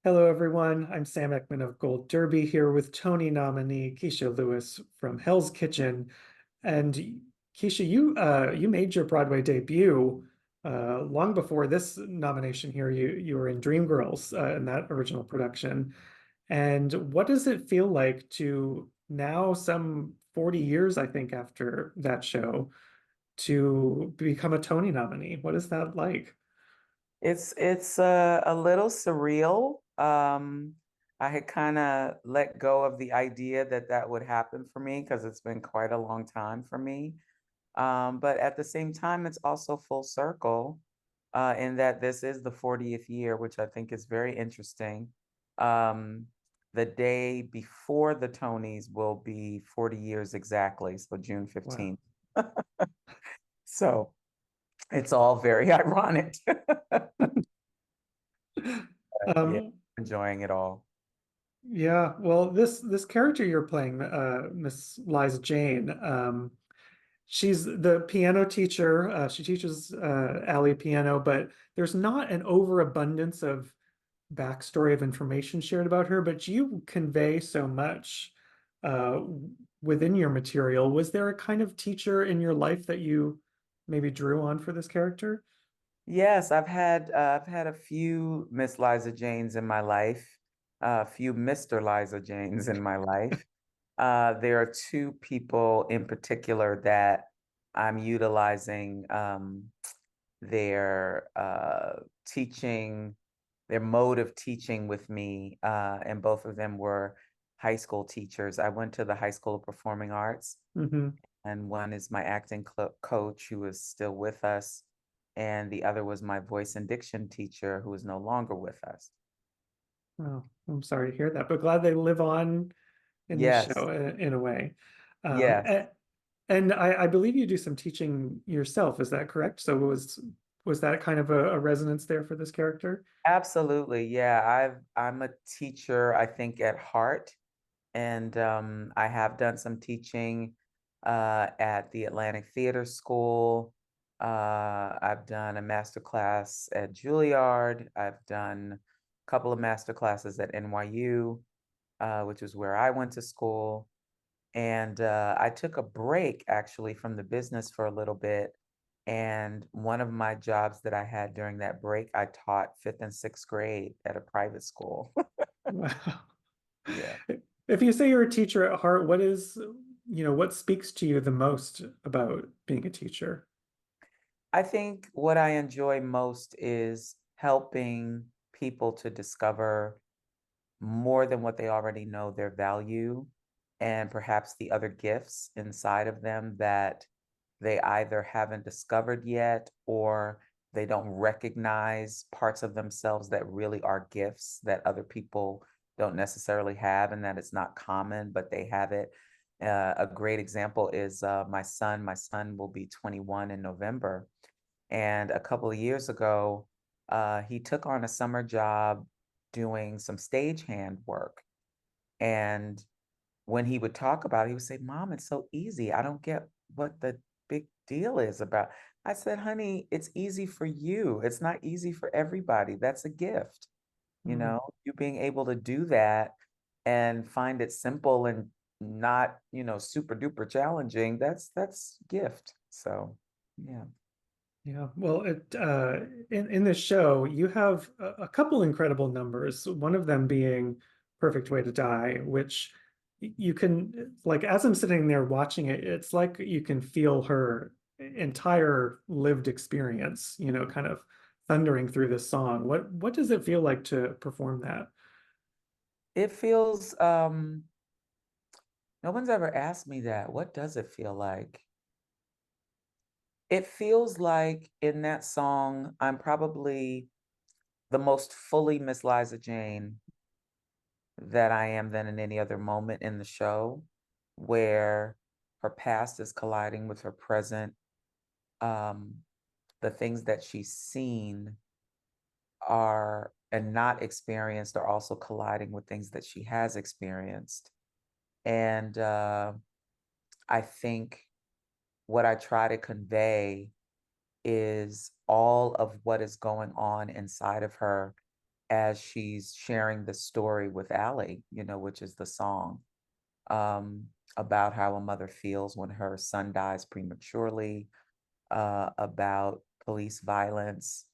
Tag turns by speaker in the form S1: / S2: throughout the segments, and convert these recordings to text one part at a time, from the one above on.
S1: Hello, everyone. I'm Sam Eckmann of Gold Derby here with Tony nominee Kecia Lewis from Hell's Kitchen. And Kecia, you made your Broadway debut long before this nomination here. You were in Dreamgirls in that original production. And what does it feel like to now, some 40 years, I think, after that show, to become a Tony nominee? What is that like?
S2: It's a little surreal. I had kind of let go of the idea that that would happen for me because it's been quite a long time for me. But at the same time, it's also full circle in that this is the 40th year, which I think is very interesting. Um, the day before the Tonys will be 40 years exactly, so June
S1: Wow.
S2: 15th. So it's all very ironic. Yeah,
S1: Um,
S2: enjoying it all.
S1: Yeah, well, this character you're playing, Miss Liza Jane, she's the piano teacher. She teaches Allie piano, but there's not an overabundance of backstory of information shared about her, but you convey so much uh, within your material. Was there a kind of teacher in your life that you maybe drew on for this character?
S2: Yes, I've had a few Miss Liza Janes in my life, a few Mr. Liza Janes in my life. There are two people in particular that I'm utilizing their teaching, their mode of teaching with me, and both of them were high school teachers. I went to the High School of Performing Arts,
S1: Hmm.
S2: and one is my acting coach who is still with us, and the other was my voice and diction teacher who is no longer with us.
S1: Oh, I'm sorry to hear that, but glad they live on in the
S2: Yes,
S1: show in a way. Um,
S2: yes,
S1: a- and I believe you do some teaching yourself. Is that correct? So was that kind of a resonance there for this character?
S2: absolutely. Yeah, I'm a teacher, I think, at heart, and I have done some teaching at the Atlantic Theater School. I've done a master class at Juilliard. I've done a couple of master classes at NYU, which is where I went to school. And I took a break actually from the business for a little bit. And one of my jobs that I had during that break, I taught fifth and sixth grade at a private school.
S1: Wow.
S2: Yeah.
S1: If you say you're a teacher at heart, what speaks to you the most about being a teacher?
S2: I think what I enjoy most is helping people to discover more than what they already know their value and perhaps the other gifts inside of them that they either haven't discovered yet or they don't recognize parts of themselves that really are gifts that other people don't necessarily have and that it's not common, but they have it. A great example is my son. My son will be 21 in November. And a couple of years ago, he took on a summer job doing some stagehand work. And when he would talk about it, he would say, Mom, it's so easy. I don't get what the big deal is about. I said, honey, it's easy for you. It's not easy for everybody. That's a gift.
S1: Mm,
S2: You being able to do that and find it simple and not, super duper challenging, that's gift. So yeah.
S1: yeah. Well, in this show, you have a couple incredible numbers. One of them being "Perfect Way to Die," which you can like as I'm sitting there watching it, it's like you can feel her entire lived experience, kind of thundering through this song. What does it feel like to perform that?
S2: It feels no one's ever asked me that. What does it feel like? It feels like in that song, I'm probably the most fully Miss Liza Jane that I am than in any other moment in the show, where her past is colliding with her present. Um, the things that she's seen are and not experienced are also colliding with things that she has experienced. And I think what I try to convey is all of what is going on inside of her as she's sharing the story with Allie, which is the song, um, about how a mother feels when her son dies prematurely, about police violence,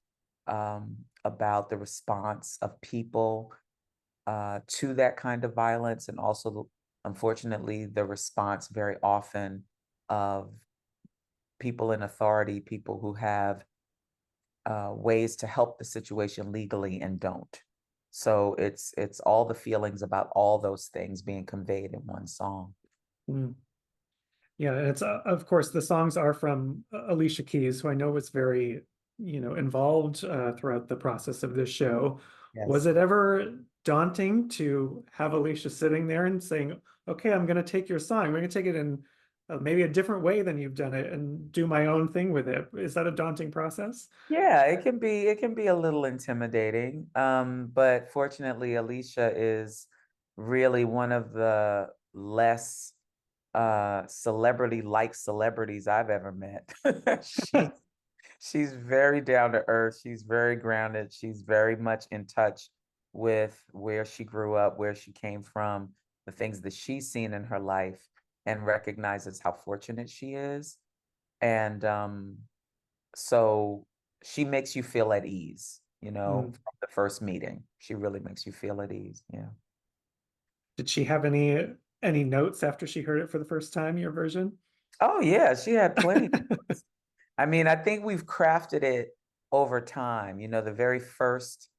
S2: about the response of people to that kind of violence, and also, unfortunately, the response very often of people in authority, people who have ways to help the situation legally and don't. So it's all the feelings about all those things being conveyed in one song.
S1: Mm. Yeah, and it's of course the songs are from Alicia Keys, who I know was very, involved throughout the process of this show. Was
S2: Yes.
S1: it ever daunting to have Alicia sitting there and saying, "Okay, I'm going to take your song. I'm going to take it in maybe a different way than you've done it and do my own thing with it"? Is that a daunting process?
S2: Yeah, it can be a little intimidating. But fortunately, Alicia is really one of the less celebrity-like celebrities I've ever met. She she's very down to earth, she's very grounded, she's very much in touch with where she grew up, where she came from, the things that she's seen in her life, and recognizes how fortunate she is. And so she makes you feel at ease,
S1: Mm.
S2: from the first meeting. She really makes you feel at ease. Yeah.
S1: Did she have any notes after she heard it for the first time, your version?
S2: Oh yeah, she had plenty. I mean, I think we've crafted it over time. The very first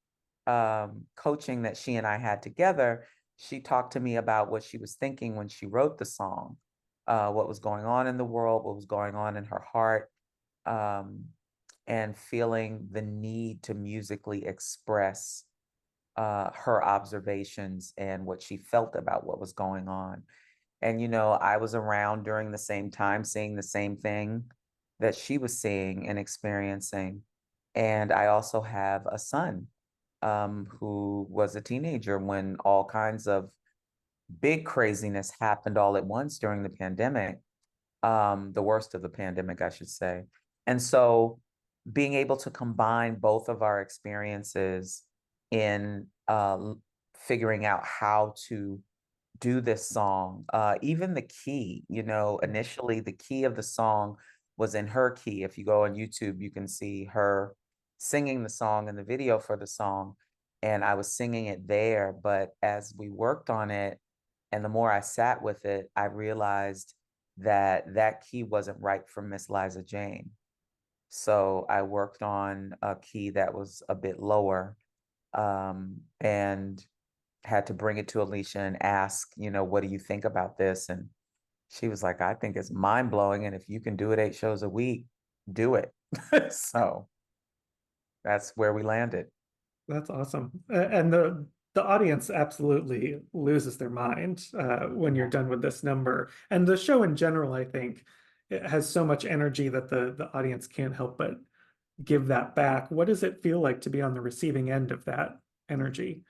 S2: coaching that she and I had together, she talked to me about what she was thinking when she wrote the song, what was going on in the world, what was going on in her heart, um, and feeling the need to musically express her observations and what she felt about what was going on. And, I was around during the same time, seeing the same thing that she was seeing and experiencing. And I also have a son who was a teenager when all kinds of big craziness happened all at once during the pandemic, the worst of the pandemic, I should say. And so being able to combine both of our experiences in figuring out how to do this song. Even the key, initially the key of the song was in her key. If you go on YouTube, you can see her singing the song and the video for the song. And I was singing it there. But as we worked on it, and the more I sat with it, I realized that that key wasn't right for Miss Liza Jane. So I worked on a key that was a bit lower, and had to bring it to Alicia and ask, what do you think about this? And she was like, I think it's mind blowing. And if you can do it 8 shows a week, do it. So that's where we landed.
S1: That's awesome. And the audience absolutely loses their mind when you're done with this number. And the show in general, I think, it has so much energy that the audience can't help but give that back. What does it feel like to be on the receiving end of that energy?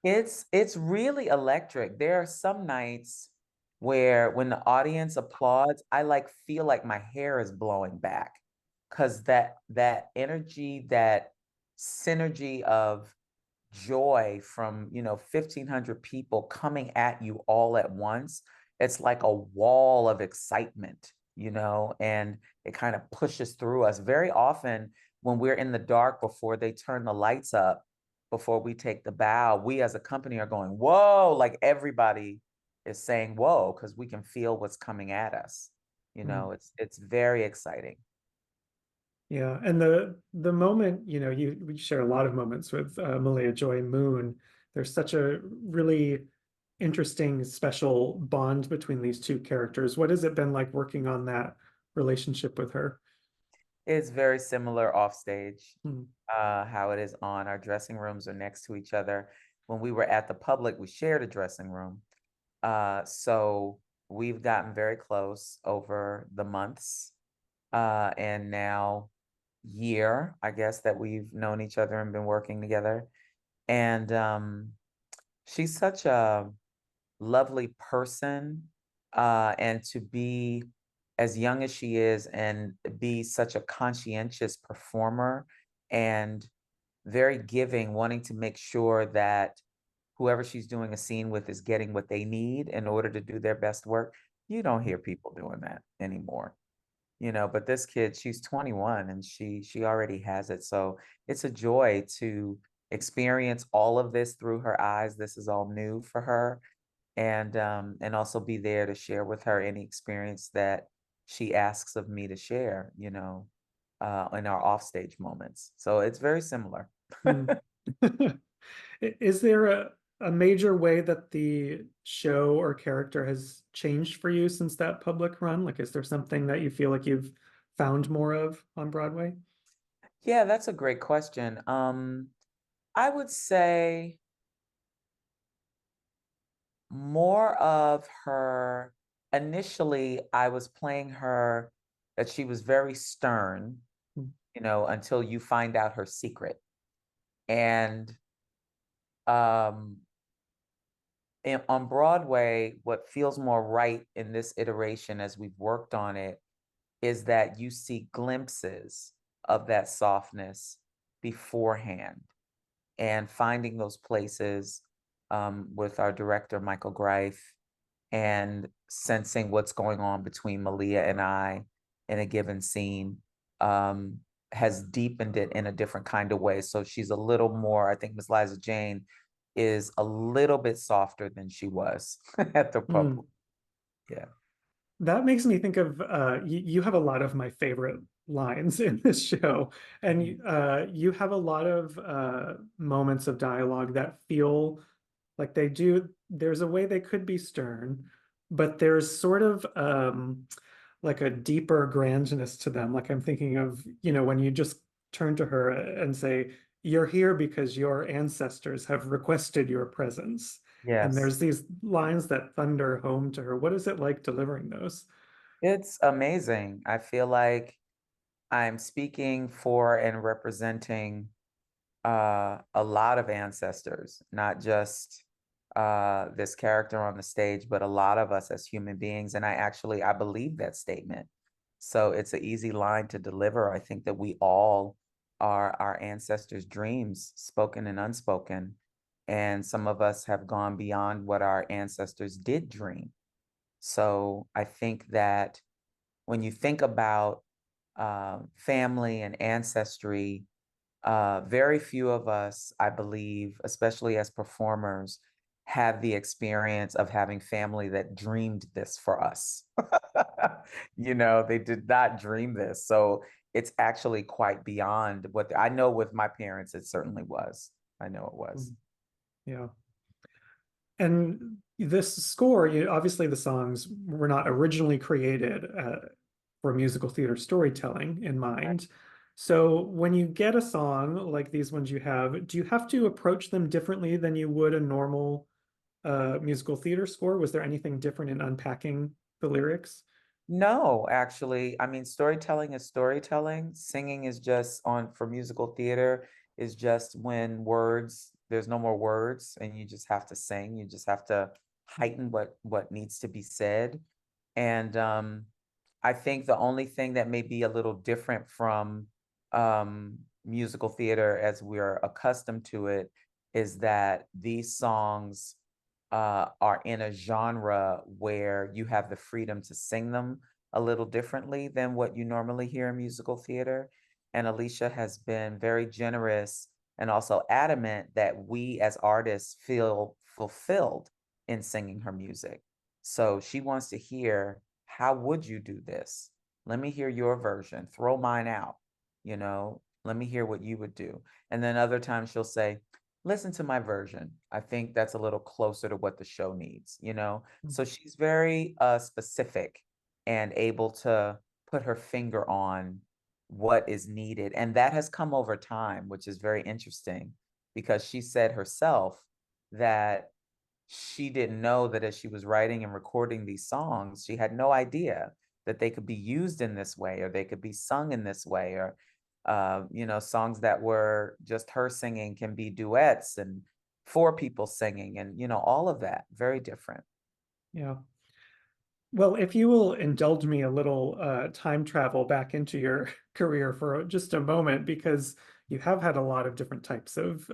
S2: It's really electric. There are some nights where when the audience applauds, I feel like my hair is blowing back because that energy, that synergy of joy from 1,500 people coming at you all at once, it's like a wall of excitement, and it kind of pushes through us very often when we're in the dark before they turn the lights up, before we take the bow. We as a company are going whoa, like everybody is saying whoa because we can feel what's coming at us.
S1: Mm.
S2: It's very exciting.
S1: Yeah, and the moment, we share a lot of moments with Malia Joy Moon. There's such a really interesting, special bond between these two characters. What has it been like working on that relationship with her?
S2: It's very similar off stage,
S1: Mm.
S2: how it is on. Our dressing rooms are next to each other. When we were at the public, we shared a dressing room. So we've gotten very close over the months, and now year, I guess, that we've known each other and been working together. And she's such a lovely person, and to be as young as she is and be such a conscientious performer and very giving, wanting to make sure that whoever she's doing a scene with is getting what they need in order to do their best work. You don't hear people doing that anymore, but this kid, she's 21 and she already has it. So it's a joy to experience all of this through her eyes. This is all new for her, and also be there to share with her any experience that she asks of me to share, in our offstage moments. So it's very similar.
S1: Mm. Is there a major way that the show or character has changed for you since that public run? Like, is there something that you feel like you've found more of on Broadway?
S2: Yeah, that's a great question. I would say more of her. Initially, I was playing her that she was very stern,
S1: Mm.
S2: until you find out her secret. And um on Broadway, what feels more right in this iteration as we've worked on it is that you see glimpses of that softness beforehand, and finding those places with our director, Michael Greif, and sensing what's going on between Malia and I in a given scene, um, has deepened it in a different kind of way. So she's a little more, I think Miss Liza Jane is a little bit softer than she was at the public.
S1: Mm.
S2: Yeah.
S1: That makes me think of you have a lot of my favorite lines in this show,
S2: Mhm.
S1: and you have a lot of moments of dialogue that feel like they do. There's a way they could be stern, but there's sort of like a deeper grandness to them. Like I'm thinking of, when you just turn to her and say, "You're here because your ancestors have requested your presence." And
S2: Yes.
S1: there's these lines that thunder home to her. What is it like delivering those?
S2: It's amazing. I feel like I'm speaking for and representing a lot of ancestors, not just this character on the stage, but a lot of us as human beings. And I believe that statement. So it's an easy line to deliver. I think that we all are our ancestors' dreams, spoken and unspoken. And some of us have gone beyond what our ancestors did dream. So I think that when you think about family and ancestry, very few of us, I believe, especially as performers, have the experience of having family that dreamed this for us. They did not dream this. So it's actually quite beyond what I know with my parents, it certainly was. I know it was.
S1: Mm. Yeah. And this score, obviously the songs were not originally created for musical theater storytelling in
S2: Right.
S1: mind. So when you get a song like these ones you have, do you have to approach them differently than you would a normal musical theater score? Was there anything different in unpacking the lyrics?
S2: No, actually, I mean, storytelling is storytelling. Singing is just for musical theater is just when there's no more words and you just have to sing. You just have to heighten what needs to be said. And I think the only thing that may be a little different from musical theater as we're accustomed to it is that these songs are in a genre where you have the freedom to sing them a little differently than what you normally hear in musical theater. And Alicia has been very generous and also adamant that we as artists feel fulfilled in singing her music. So she wants to hear, how would you do this? Let me hear your version. Throw mine out. Let me hear what you would do. And then other times she'll say, listen to my version. I think that's a little closer to what the show needs. So she's very specific and able to put her finger on what is needed. And that has come over time, which is very interesting because she said herself that she didn't know that as she was writing and recording these songs, she had no idea that they could be used in this way or they could be sung in this way, or songs that were just her singing can be duets and four people singing, and all of that very different.
S1: Yeah. Well, if you will indulge me a little time travel back into your career for just a moment, because you have had a lot of different types of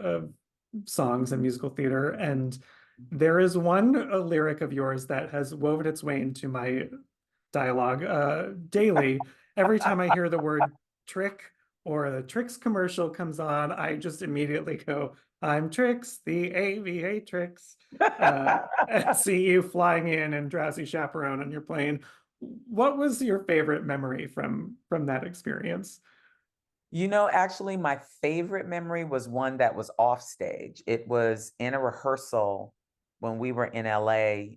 S1: songs and musical theater, and there is one lyric of yours that has woven its way into my dialogue daily. Every time I hear the word trick or the Trix commercial comes on, I just immediately go, I'm Trix, the aviatrix, and see you flying in and Drowsy Chaperone on your plane. What was your favorite memory from that experience?
S2: You know, actually, my favorite memory was one that was off stage. It was in a rehearsal when we were in LA,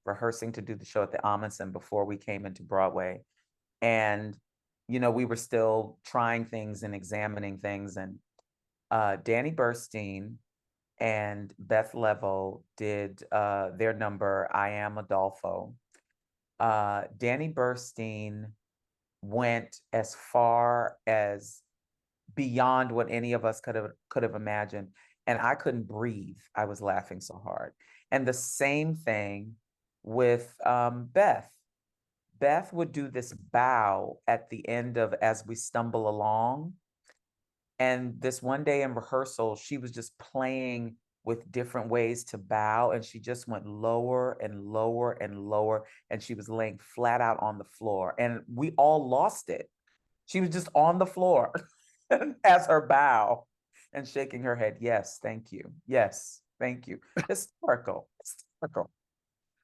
S2: rehearsing to do the show at the Amundsen before we came into Broadway. And, you know, we were still trying things and examining things. And Danny Burstein and Beth Level did their number, I Am Adolfo. Danny Burstein went as far as beyond what any of us could have imagined, and I couldn't breathe. I was laughing so hard. And the same thing with Beth. Beth would do this bow at the end of As We Stumble Along. And this one day in rehearsal, she was just playing with different ways to bow, and she just went lower and lower and lower, and she was laying flat out on the floor, and we all lost it. She was just on the floor as her bow and shaking her head. Yes, thank you. Yes, thank you. Historical, historical.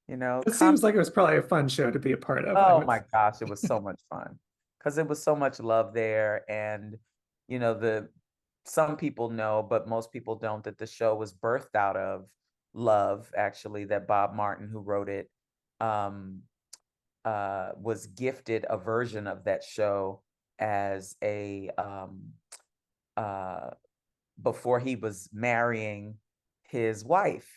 S2: You know,
S1: It seems like it was probably a fun show to be a part of. I
S2: oh
S1: would.
S2: my gosh, it was so much fun because it was so much love there. And, you know, some people know, but most people don't, that the show was birthed out of love, actually, that Bob Martin, who wrote it, um, was gifted a version of that show as a before he was marrying his wife,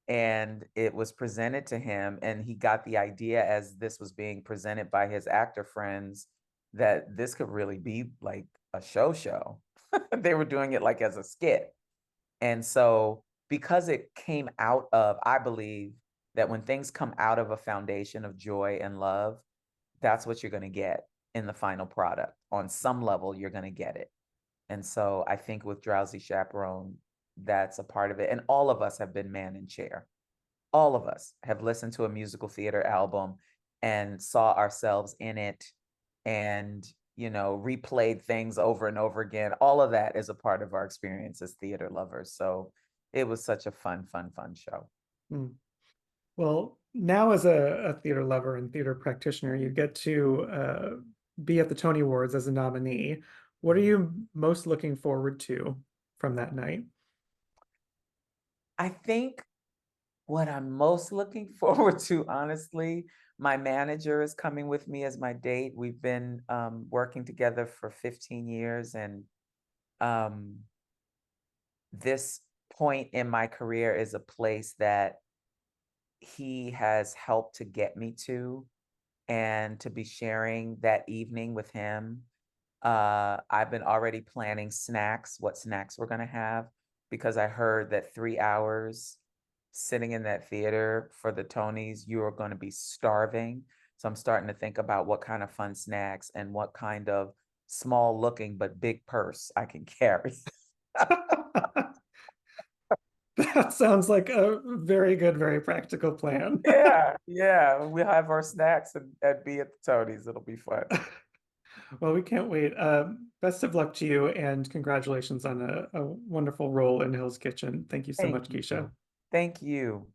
S2: and it was presented to him, and he got the idea as this was being presented by his actor friends that this could really be like a show. They were doing it like as a skit. And so because it came out of, I believe that when things come out of a foundation of joy and love, that's what you're going to get in the final product. On some level, you're going to get it. And so I think with Drowsy Chaperone, that's a part of it. And all of us have been man in chair. All of us have listened to a musical theater album and saw ourselves in it and, you know, replayed things over and over again. All of that is a part of our experience as theater lovers. So it was such a fun show.
S1: Mm. Well, now as a theater lover and theater practitioner, you get to be at the Tony Awards as a nominee. What are you most looking forward to from that night?
S2: I think what I'm most looking forward to, honestly, my manager is coming with me as my date. We've been working together for 15 years, and um, this point in my career is a place that he has helped to get me to, and to be sharing that evening with him. I've been already planning snacks, what snacks we're gonna have, because I heard that 3 hours sitting in that theater for the Tonys, you are gonna be starving. So I'm starting to think about what kind of fun snacks and what kind of small looking but big purse I can carry.
S1: That sounds like a very good, very practical plan.
S2: Yeah, we'll have our snacks and be at the Tonys. It'll be fun.
S1: Well, we can't wait. Best of luck to you, and congratulations on a wonderful role in Hell's Kitchen. Thank you so
S2: Thank
S1: much,
S2: you.
S1: Kecia.
S2: Thank you.